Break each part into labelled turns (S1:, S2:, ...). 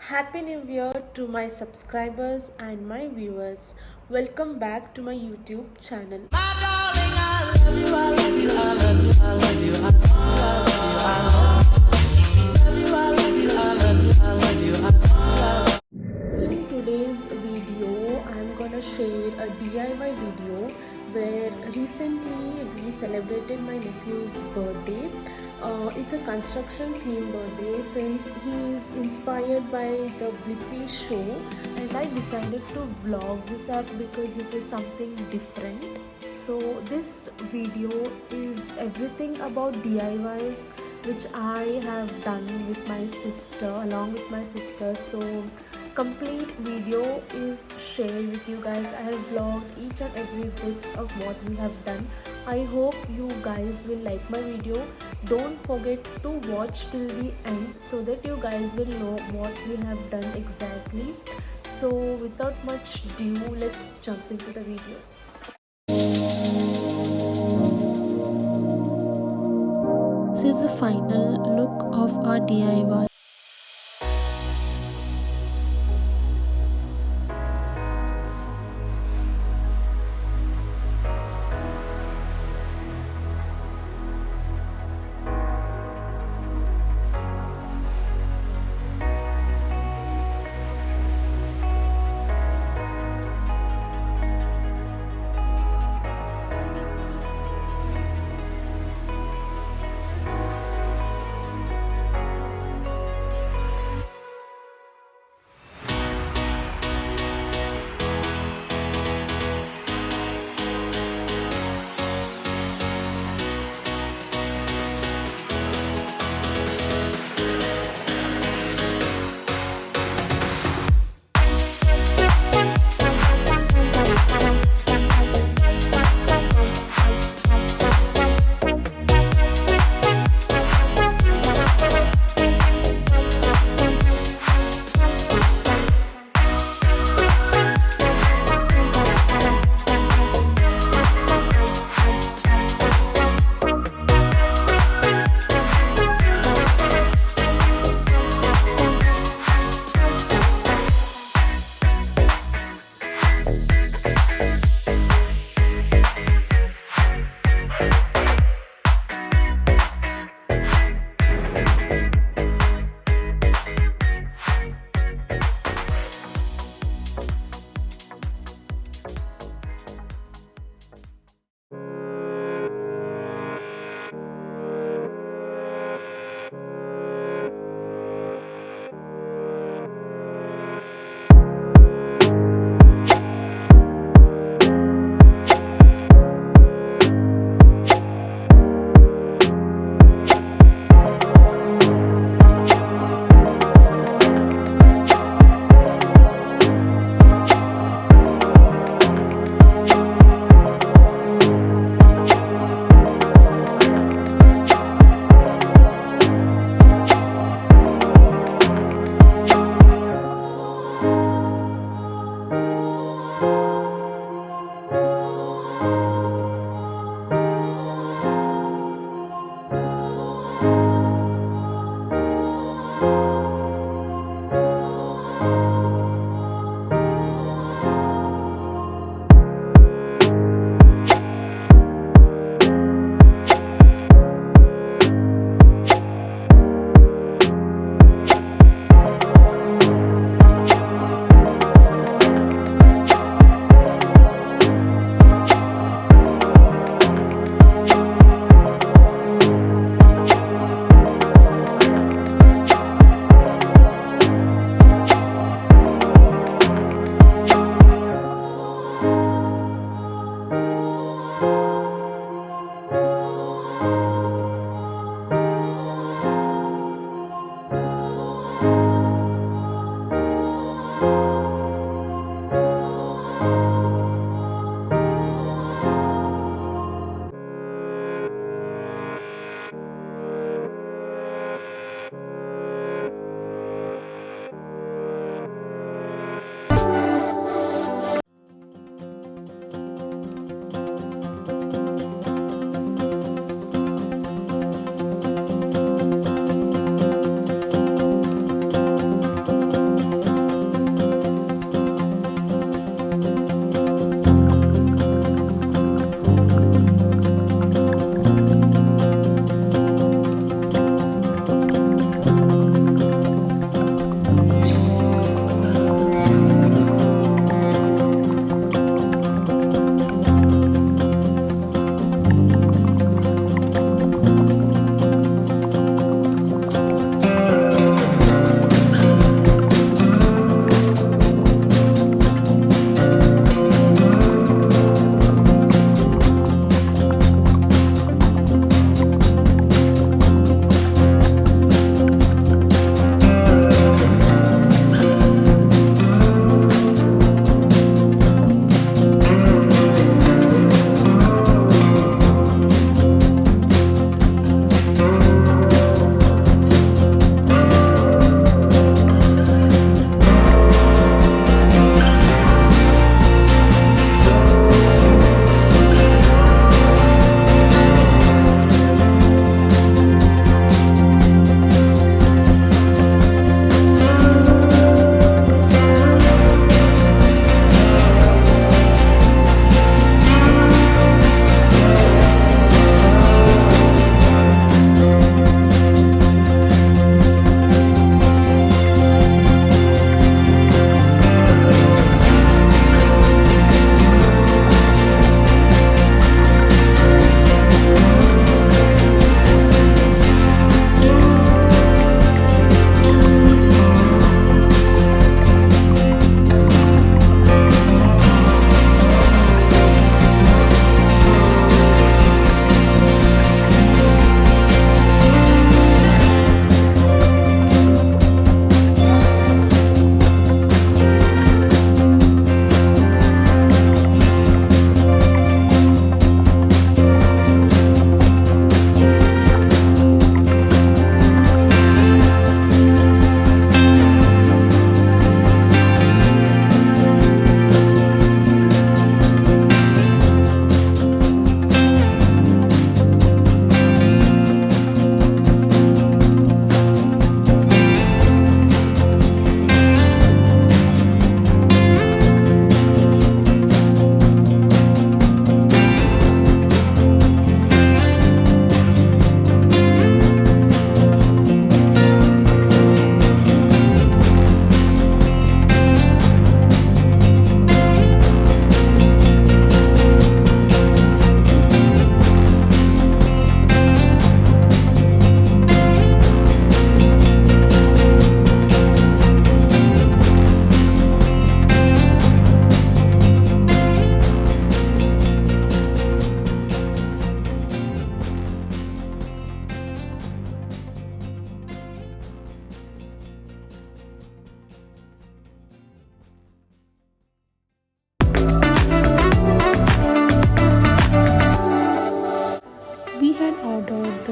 S1: Happy New Year to my subscribers and my viewers. Welcome back to my YouTube channel.
S2: My darling, I love you, I love you, I love you, I love you, I love you, I love you, I love you, I love you, I love you, I love you.
S1: In today's video, I'm gonna share a DIY video where recently we celebrated my nephew's birthday. It's a construction theme birthday since he is inspired by the Blippi show, and I decided to vlog this up because this was something different. So this video is everything about DIYs which I have done with my sister, along with my sister. So complete video is shared with you guys. I have vlogged each and every bits of what we have done. I hope you guys will like my video. Don't forget to watch till the end so that you guys will know what we have done exactly. So without much ado, let's jump into the video. This is the final look of our DIY.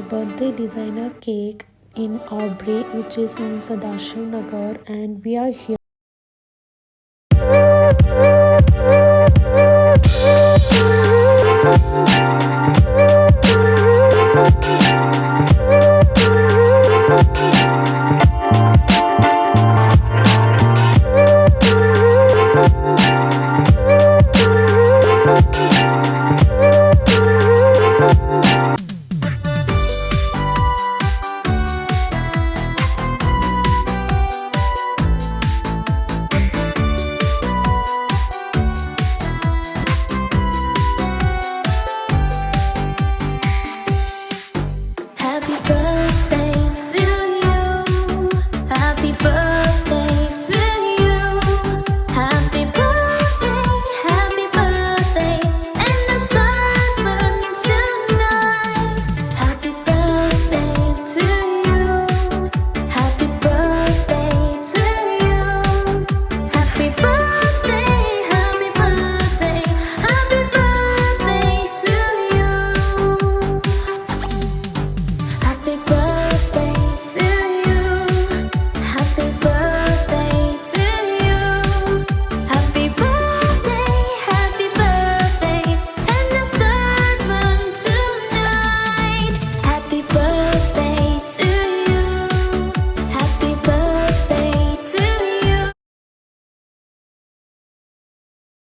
S1: birthday designer cake in Aubree, which is in Sadashiv Nagar, and we are here